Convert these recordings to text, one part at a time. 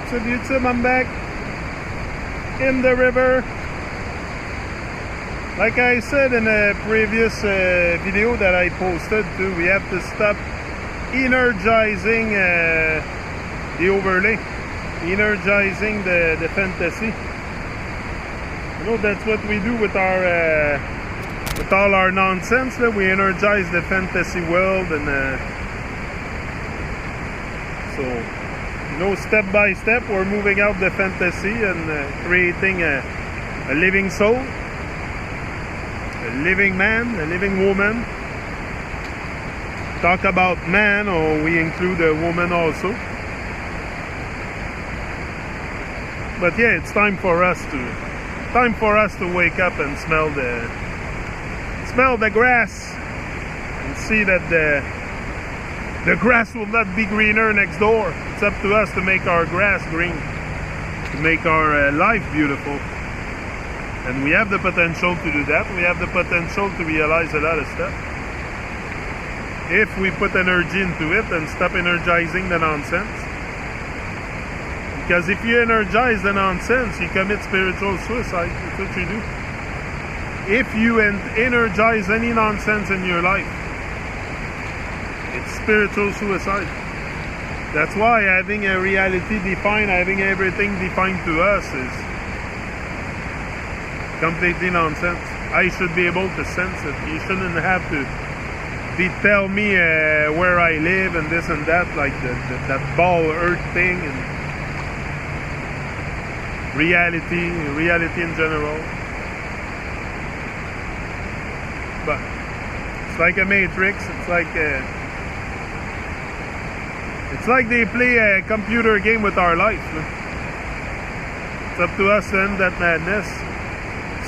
YouTube, I'm back in the river. Like I said in a previous video that I posted too, we have to stop energizing the overlay, energizing the fantasy. You know, that's what we do with our with all our nonsense. That we energize the fantasy world, and so, you know, step by step, we're moving out the fantasy and creating a living soul, a living man, a living woman. Talk about man, or we include a woman also. But yeah, it's time for us to wake up and smell the grass and see that the grass will not be greener next door. It's up to us to make our grass green, to make our life beautiful. And we have the potential to do that. We have the potential to realize a lot of stuff if we put energy into it and stop energizing the nonsense. Because if you energize the nonsense, you commit spiritual suicide. That's what you do. If you energize any nonsense in your life, it's spiritual suicide. That's why having a reality defined, having everything defined to us is completely nonsense. I should be able to sense it. You shouldn't have to tell me where I live and this and that, like that ball earth thing, and reality in general. But it's like a matrix. It's like they play a computer game with our life. It's up to us to end that madness.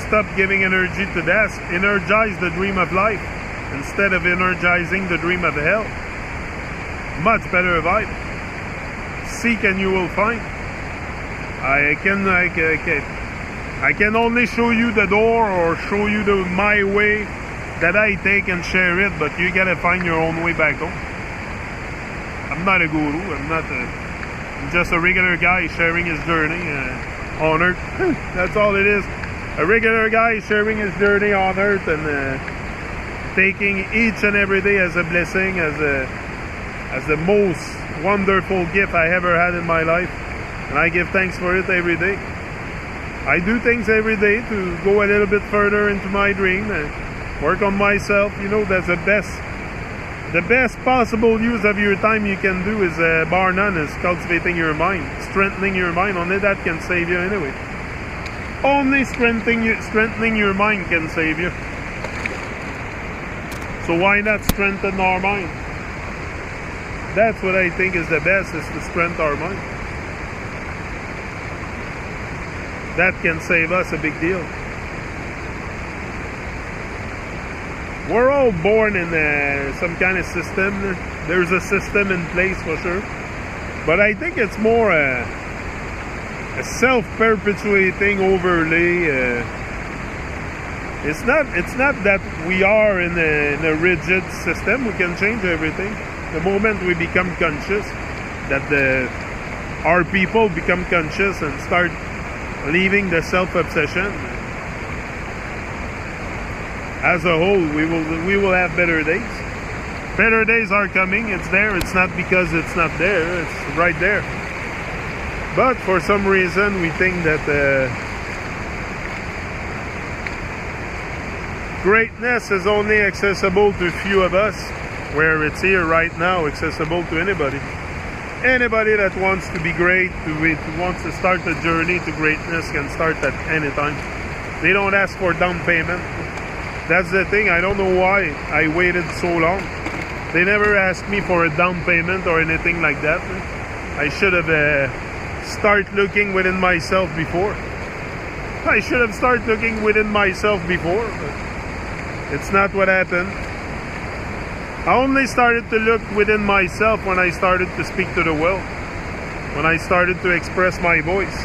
Stop giving energy to that. Energize the dream of life instead of energizing the dream of hell. Much better vibe. Seek and you will find. I can only show you the door or show you my way that I take and share it, but you gotta find your own way back home. I'm not a guru. I'm just a regular guy sharing his journey on Earth. That's all it is. A regular guy sharing his journey on Earth and taking each and every day as a blessing, as the most wonderful gift I ever had in my life. And I give thanks for it every day. I do things every day to go a little bit further into my dream and work on myself. You know, that's the best possible use of your time you can do is bar none, is cultivating your mind, strengthening your mind. Only that can save you anyway. Only strengthening your mind can save you. So why not strengthen our mind? That's what I think is the best, is to strengthen our mind. That can save us a big deal. We're all born in some kind of system. There's a system in place for sure. But I think it's more a self-perpetuating overlay. It's not that we are in a rigid system. We can change everything. The moment we become conscious, that our people become conscious and start leaving the self-obsession, as a whole, we will have better days. Better days are coming. It's there. It's not because it's not there. It's right there. But for some reason, we think that greatness is only accessible to a few of us, where it's here right now, accessible to anybody. Anybody that wants to be great, who wants to start a journey to greatness, can start at any time. They don't ask for down payment. That's the thing. I don't know why I waited so long. They never asked me for a down payment or anything like that. I should have started looking within myself before. I should have started looking within myself before. But it's not what happened. I only started to look within myself when I started to speak to the world. When I started to express my voice.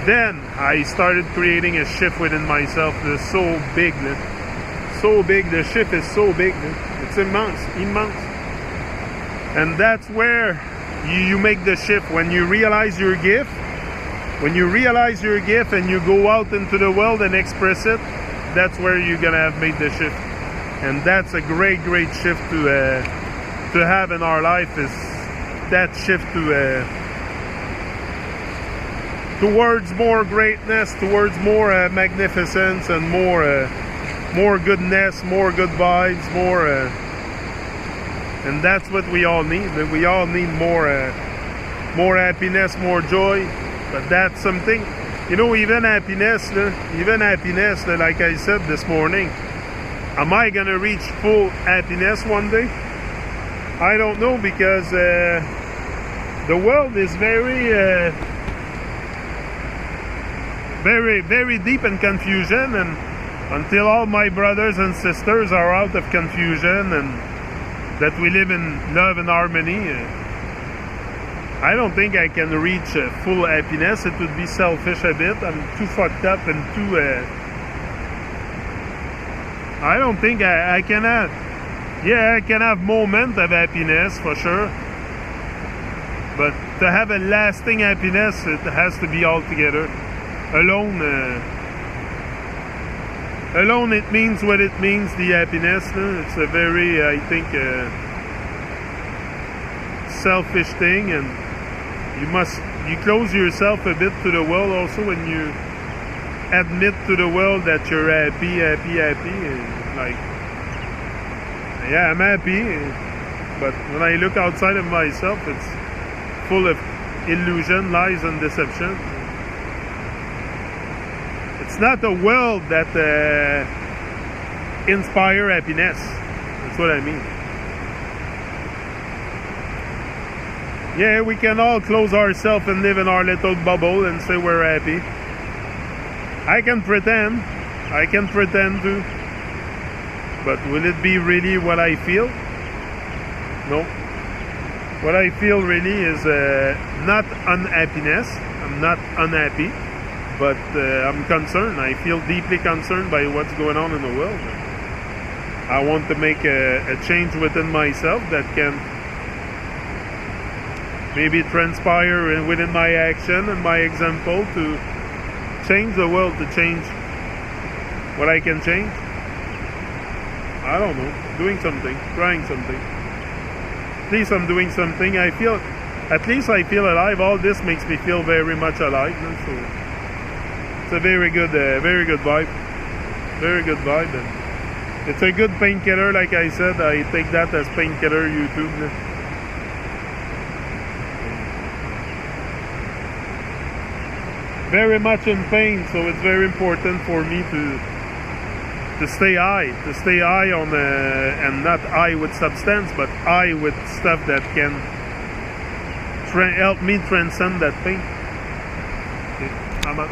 Then I started creating a shift within myself that's so big. So big. The shift is so big. It's immense. And that's where you make the shift. When you realize your gift, and you go out into the world and express it, that's where you're gonna have made the shift. And that's a great shift to have in our life, is that shift towards more greatness, towards more magnificence, and more goodness, more good vibes, and that's what we all need. We all need more happiness, more joy. But that's something, even happiness, like I said this morning, am I gonna reach full happiness one day? I don't know, because the world is very deep in confusion, and until all my brothers and sisters are out of confusion and that we live in love and harmony, I don't think I can reach full happiness. It would be selfish a bit. I'm too fucked up and too I don't think I can have. Yeah, I can have moments of happiness for sure, but to have a lasting happiness, it has to be all together. Alone, it means what it means, the happiness. It's a very, I think, selfish thing, and you close yourself a bit to the world also when you admit to the world that you're happy, like, yeah, I'm happy, but when I look outside of myself, it's full of illusion, lies, and deception. It's not the world that inspire happiness. That's what I mean. Yeah, we can all close ourselves and live in our little bubble and say we're happy. I can pretend to, but will it be really what I feel? No. What I feel really is not unhappiness. I'm not unhappy, but I'm concerned. I feel deeply concerned by what's going on in the world. I want to make a change within myself that can maybe transpire within my action and my example to change the world, to change what I can change. I don't know, doing something, trying something. At least I'm doing something. At least I feel alive. All this makes me feel very much alive. So it's a very good vibe. Very good vibe. And it's a good painkiller, like I said. I take that as painkiller YouTube. Very much in pain, so it's very important for me to stay high on and not high with substance, but high with stuff that can help me transcend that pain. Okay, I'm out.